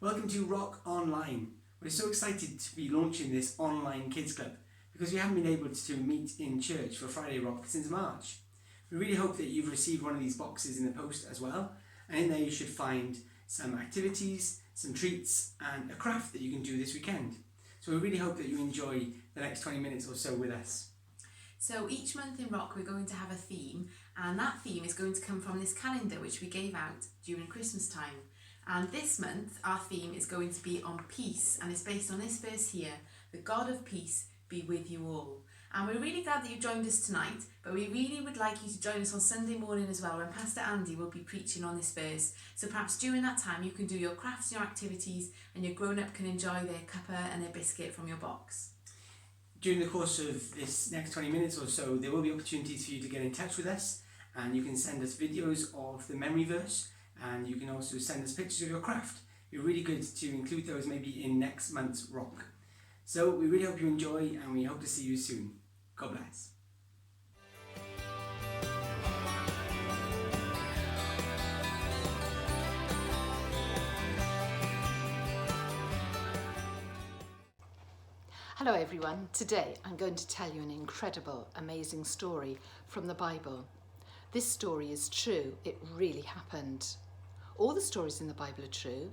Welcome to Rock Online. We're so excited to be launching this online kids club because we haven't been able to meet in church for Friday Rock since March. We really hope that you've received one of these boxes in the post as well, and in there you should find some activities, some treats and a craft that you can do this weekend. So we really hope that you enjoy the next 20 minutes or so with us. So each month in Rock we're going to have a theme, and that theme is going to come from this calendar which we gave out during Christmas time. And this month our theme is going to be on peace, and it's based on this verse here: the God of peace be with you all. And we're really glad that you've joined us tonight, but we really would like you to join us on Sunday morning as well, when Pastor Andy will be preaching on this verse. So perhaps during that time you can do your crafts, your activities, and your grown-up can enjoy their cuppa and their biscuit from your box. During the course of this next 20 minutes or so, there will be opportunities for you to get in touch with us, and you can send us videos of the memory verse, and you can also send us pictures of your craft. It'd be really good to include those maybe in next month's Rock. So we really hope you enjoy, and we hope to see you soon. God bless. Hello everyone. Today I'm going to tell you an incredible, amazing story from the Bible. This story is true. It really happened. All the stories in the Bible are true.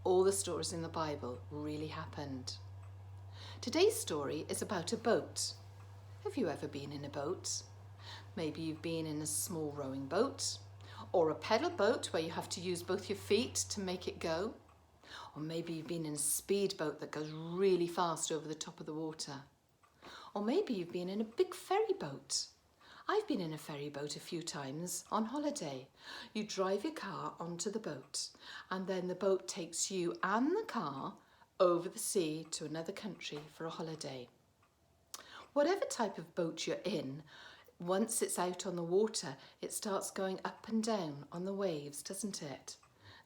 All the stories in the Bible really happened. Today's story is about a boat. Have you ever been in a boat? Maybe you've been in a small rowing boat, or a pedal boat where you have to use both your feet to make it go. Or maybe you've been in a speedboat that goes really fast over the top of the water. Or maybe you've been in a big ferry boat. I've been in a ferry boat a few times on holiday. You drive your car onto the boat, and then the boat takes you and the car over the sea to another country for a holiday. Whatever type of boat you're in, once it's out on the water, it starts going up and down on the waves, doesn't it?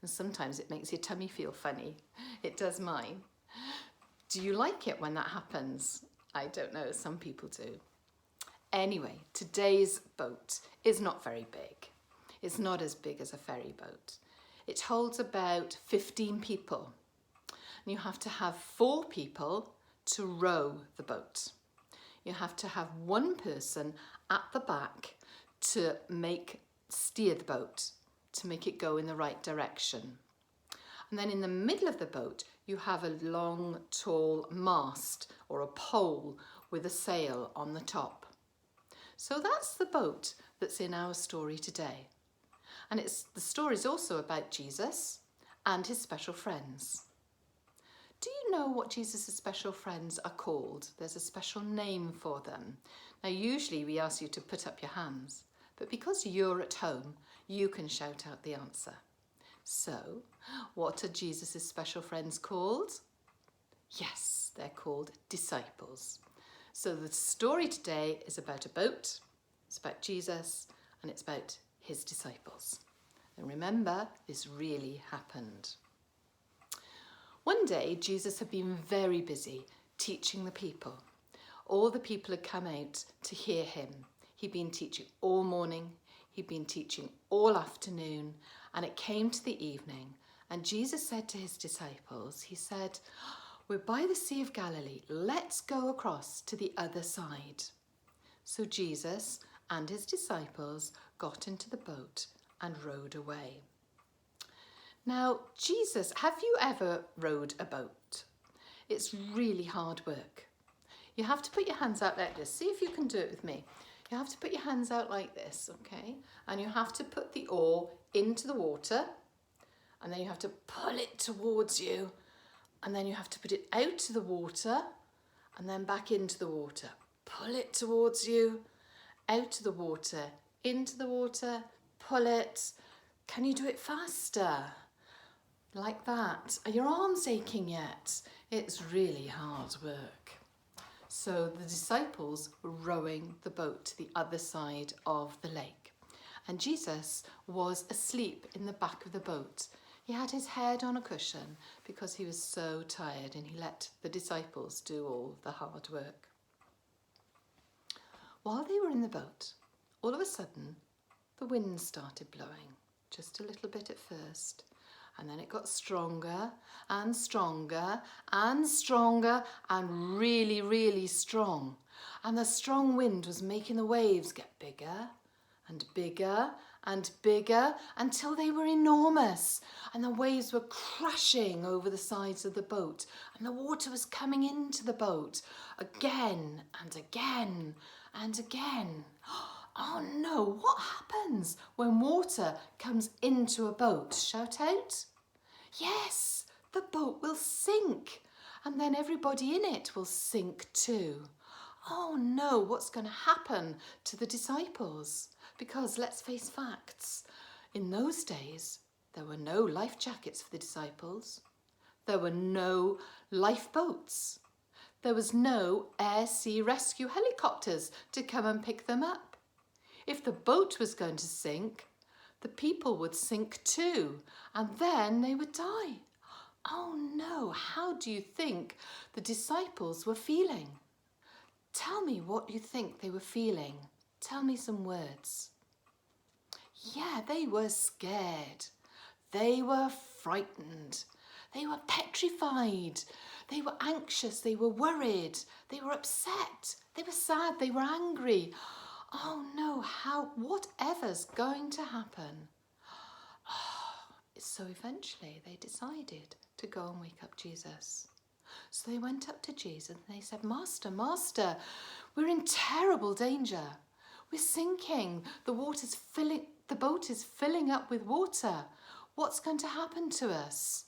And sometimes it makes your tummy feel funny. It does mine. Do you like it when that happens? I don't know, some people do. Anyway, today's boat is not very big. It's not as big as a ferry boat. It holds about 15 people. And you have to have 4 people to row the boat. You have to have one person at the back to steer the boat, to make it go in the right direction. And then in the middle of the boat, you have a long, tall mast or a pole with a sail on the top. So that's the boat that's in our story today. And the story is also about Jesus and his special friends. Do you know what Jesus' special friends are called? There's a special name for them. Now, usually we ask you to put up your hands, but because you're at home, you can shout out the answer. So, what are Jesus' special friends called? Yes, they're called disciples. So the story today is about a boat, it's about Jesus, and it's about his disciples. And remember, this really happened. One day, Jesus had been very busy teaching the people. All the people had come out to hear him. He'd been teaching all morning, he'd been teaching all afternoon, and it came to the evening, and Jesus said to his disciples, he said, "We're by the Sea of Galilee, let's go across to the other side." So Jesus and his disciples got into the boat and rowed away. Now, have you ever rowed a boat? It's really hard work. You have to put your hands out like this. See if you can do it with me. You have to put your hands out like this, okay? And you have to put the oar into the water, and then you have to pull it towards you, and then you have to put it out to the water, and then back into the water. Pull it towards you, out to the water, into the water, pull it. Can you do it faster? Like that. Are your arms aching yet? It's really hard work. So the disciples were rowing the boat to the other side of the lake. And Jesus was asleep in the back of the boat. He had his head on a cushion because he was so tired, and he let the disciples do all the hard work. While they were in the boat, all of a sudden, the wind started blowing, just a little bit at first. And then it got stronger and stronger and stronger and really, really strong. And the strong wind was making the waves get bigger and bigger and bigger until they were enormous. And the waves were crashing over the sides of the boat. And the water was coming into the boat again and again and again. Oh no, what happens when water comes into a boat? Shout out. Yes, the boat will sink, and then everybody in it will sink too. Oh no, what's going to happen to the disciples? Because let's face facts, in those days there were no life jackets for the disciples. There were no lifeboats. There was no air sea rescue helicopters to come and pick them up. If the boat was going to sink, the people would sink too, and then they would die. Oh no, how do you think the disciples were feeling? Tell me what you think they were feeling. Tell me some words. Yeah, they were scared. They were frightened. They were petrified. They were anxious. They were worried. They were upset. They were sad. They were angry. Oh no, whatever's going to happen? So eventually they decided to go and wake up Jesus. So they went up to Jesus and they said, Master, Master, we're in terrible danger. We're sinking. The boat is filling up with water. What's going to happen to us?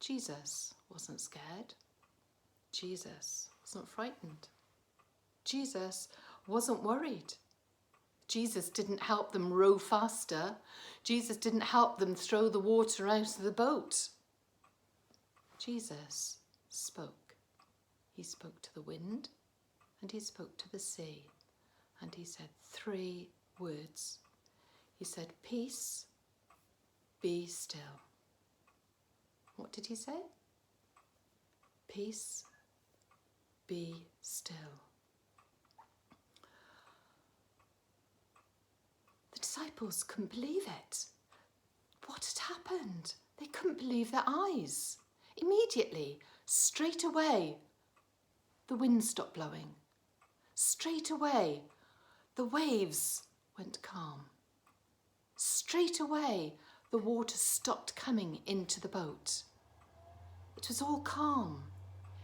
Jesus wasn't scared. Jesus wasn't frightened. Jesus wasn't worried. Jesus didn't help them row faster. Jesus didn't help them throw the water out of the boat. Jesus spoke. He spoke to the wind and he spoke to the sea. And he said 3 words. He said, peace, be still. What did he say? Peace, be still. The disciples couldn't believe it. What had happened? They couldn't believe their eyes. Immediately, straight away, the wind stopped blowing. Straight away, the waves went calm. Straight away, the water stopped coming into the boat. It was all calm.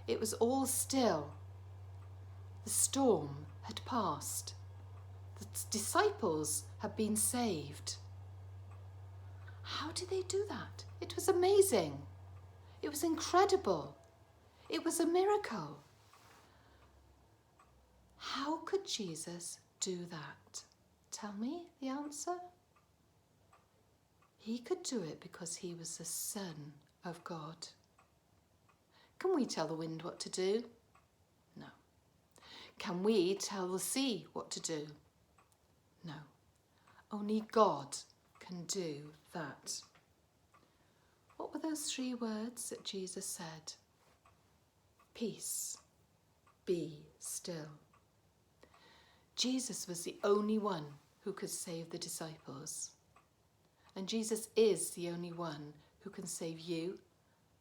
It was all still. The storm had passed. The disciples had been saved. How did they do that? It was amazing. It was incredible. It was a miracle. How could Jesus do that? Tell me the answer. He could do it because he was the Son of God. Can we tell the wind what to do? No. Can we tell the sea what to do? No. Only God can do that. What were those 3 words that Jesus said? Peace, be still. Jesus was the only one who could save the disciples. And Jesus is the only one who can save you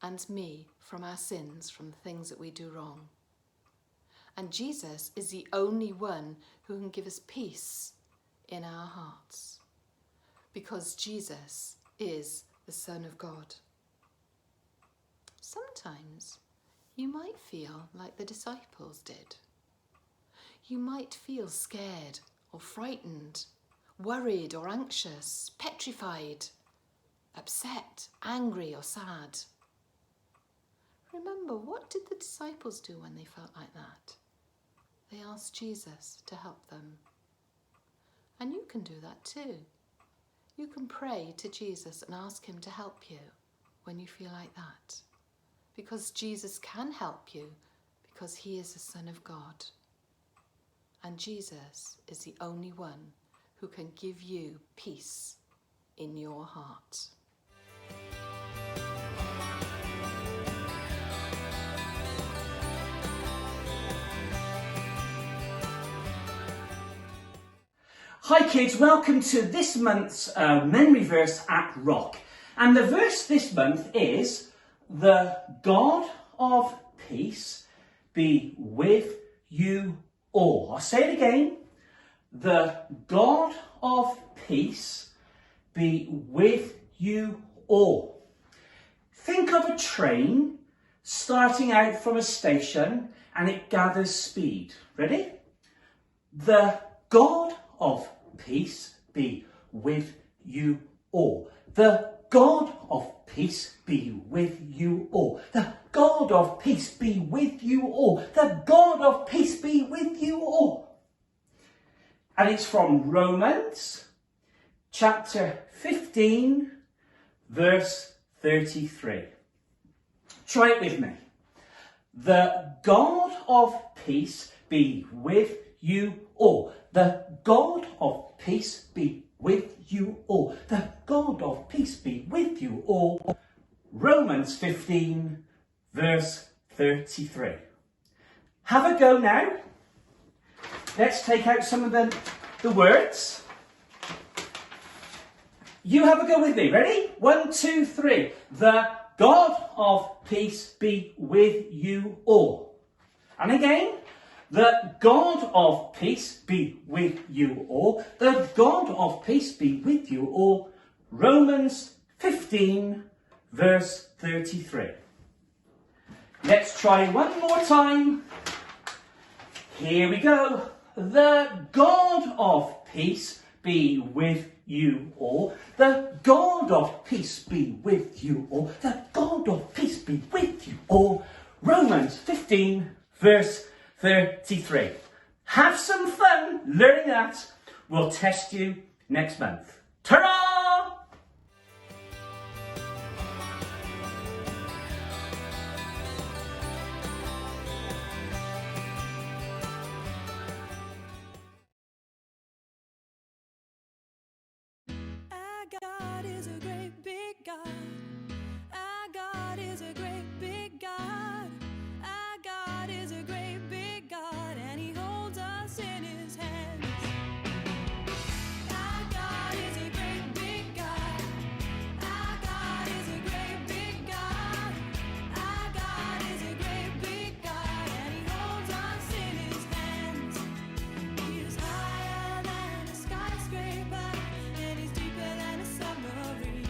and me from our sins, from the things that we do wrong. And Jesus is the only one who can give us peace in our hearts, because Jesus is the Son of God. Sometimes you might feel like the disciples did. You might feel scared or frightened, worried or anxious, petrified, upset, angry or sad. Remember, what did the disciples do when they felt like that? They asked Jesus to help them. And you can do that too. You can pray to Jesus and ask him to help you when you feel like that. Because Jesus can help you, because he is the Son of God. And Jesus is the only one who can give you peace in your heart. Hi kids, welcome to this month's memory verse at Rock. And the verse this month is, the God of peace be with you all. I'll say it again. The God of peace be with you all. Think of a train starting out from a station and it gathers speed. Ready? The God of peace be with you all. The God of peace be with you all. The God of peace be with you all. The God of peace be with you all. And it's from Romans chapter 15, verse 33. Try it with me. The God of peace be with you all. The God of peace be with you all. The God of peace be with you all. Romans 15, verse 33. Have a go now. Let's take out some of the words. You have a go with me. Ready? 1, 2, 3. The God of peace be with you all. And again. The God of peace be with you all. The God of peace be with you all. Romans 15, verse 33. Let's try one more time. Here we go. The God of peace be with you all. The God of peace be with you all. The God of peace be with you all. Romans 15, verse 33. Have some fun learning that. We'll test you next month. Ta-ra! Our God is a great big God. Our God is a great big God. Our God is a great big God, and He holds us in His hands. Our God is a great big God. Our God is a great big God. Our God is a great big God, and He holds us in His hands. He is higher than a skyscraper, and He's deeper than a submarine.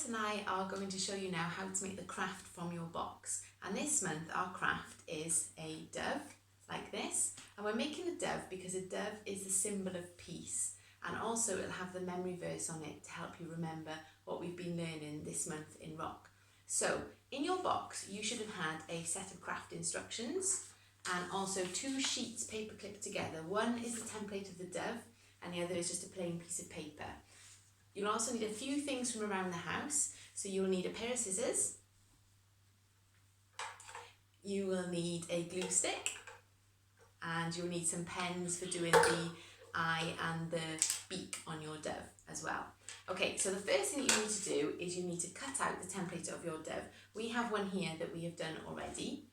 Lois and I are going to show you now how to make the craft from your box. And this month our craft is a dove, like this. And we're making a dove because a dove is the symbol of peace. And also it'll have the memory verse on it to help you remember what we've been learning this month in Rock. So in your box you should have had a set of craft instructions and also 2 sheets paper clipped together. One is the template of the dove and the other is just a plain piece of paper. You'll also need a few things from around the house. So you'll need a pair of scissors. You will need a glue stick. And you'll need some pens for doing the eye and the beak on your dove as well. Okay, so the first thing that you need to do is you need to cut out the template of your dove. We have one here that we have done already.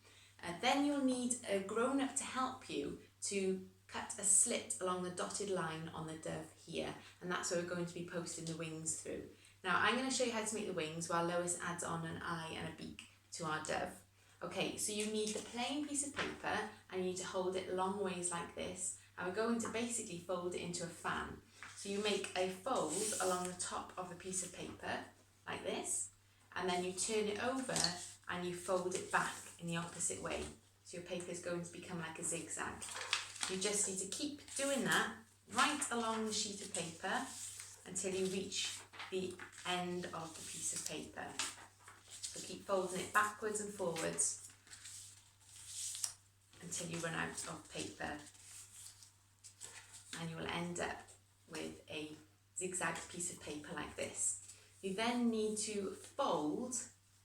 Then you'll need a grown-up to help you to cut a slit along the dotted line on the dove here, and that's where we're going to be posting the wings through. Now I'm going to show you how to make the wings while Lois adds on an eye and a beak to our dove. Okay, so you need the plain piece of paper and you need to hold it long ways like this, and we're going to basically fold it into a fan. So you make a fold along the top of the piece of paper like this, and then you turn it over and you fold it back in the opposite way. So your paper is going to become like a zigzag. You just need to keep doing that right along the sheet of paper until you reach the end of the piece of paper. So keep folding it backwards and forwards until you run out of paper, and you will end up with a zigzagged piece of paper like this. You then need to fold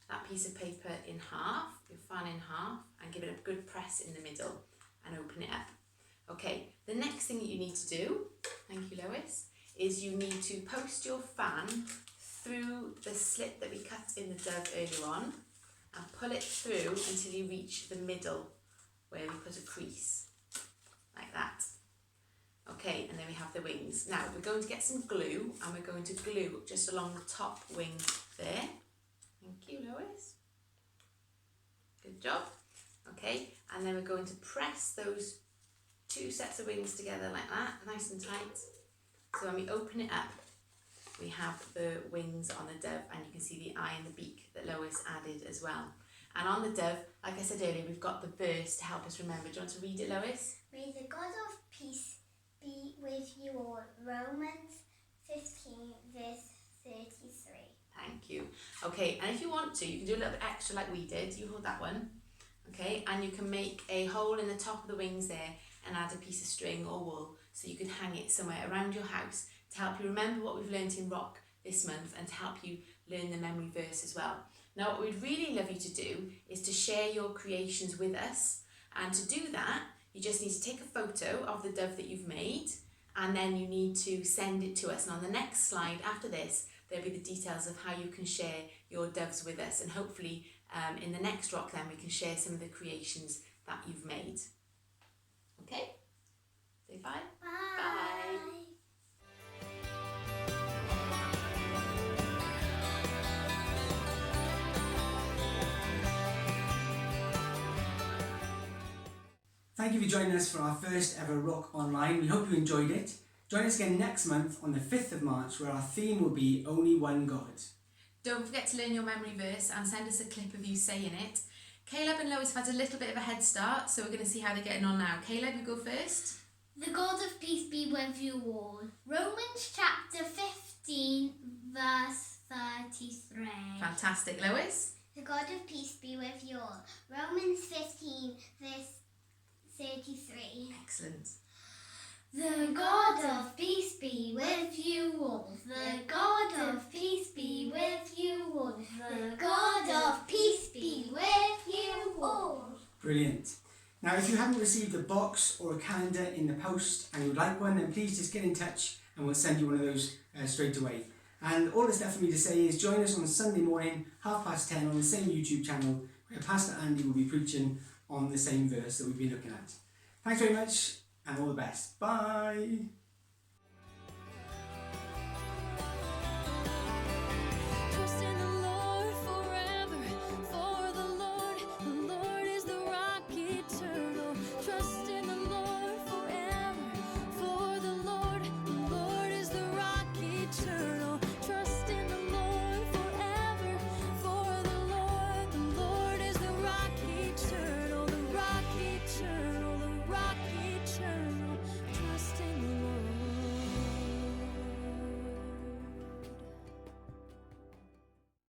that piece of paper in half, your fan in half, and give it a good press in the middle and open it up. Okay, the next thing that you need to do, thank you Lois, is you need to post your fan through the slit that we cut in the dove earlier on and pull it through until you reach the middle where we put a crease, like that. Okay, and then we have the wings. Now we're going to get some glue and we're going to glue just along the top wing there. Thank you Lois. Good job. Okay, and then we're going to press those 2 sets of wings together like that, nice and tight. So when we open it up, we have the wings on the dove, and you can see the eye and the beak that Lois added as well. And on the dove, like I said earlier, we've got the verse to help us remember. Do you want to read it, Lois? May the God of peace be with you all. Romans 15 verse 33. Thank you. Okay, and if you want to, you can do a little bit extra like we did. You hold that one. Okay, and you can make a hole in the top of the wings there and add a piece of string or wool so you can hang it somewhere around your house to help you remember what we've learnt in Rock this month and to help you learn the memory verse as well. Now what we'd really love you to do is to share your creations with us, and to do that you just need to take a photo of the dove that you've made and then you need to send it to us. And on the next slide after this there'll be the details of how you can share your doves with us, and hopefully in the next Rock then we can share some of the creations that you've made. Okay? Say bye. Bye. Thank you for joining us for our first ever Rock Online. We hope you enjoyed it. Join us again next month on the 5th of March, where our theme will be Only One God. Don't forget to learn your memory verse and send us a clip of you saying it. Caleb and Lois have had a little bit of a head start, so we're going to see how they're getting on now. Caleb, you go first. The God of peace be with you all. Romans chapter 15 verse 33. Fantastic. Lois? The God of peace be with you all. Romans 15 verse 33. Excellent. The God of peace be with you all. The God of peace be with you all. The God of peace be with you all. Brilliant. Now, if you haven't received a box or a calendar in the post and you would like one, then please just get in touch and we'll send you one of those straight away. And all that's left for me to say is join us on Sunday morning, 10:30 on the same YouTube channel, where Pastor Andy will be preaching on the same verse that we've been looking at. Thanks very much and all the best. Bye.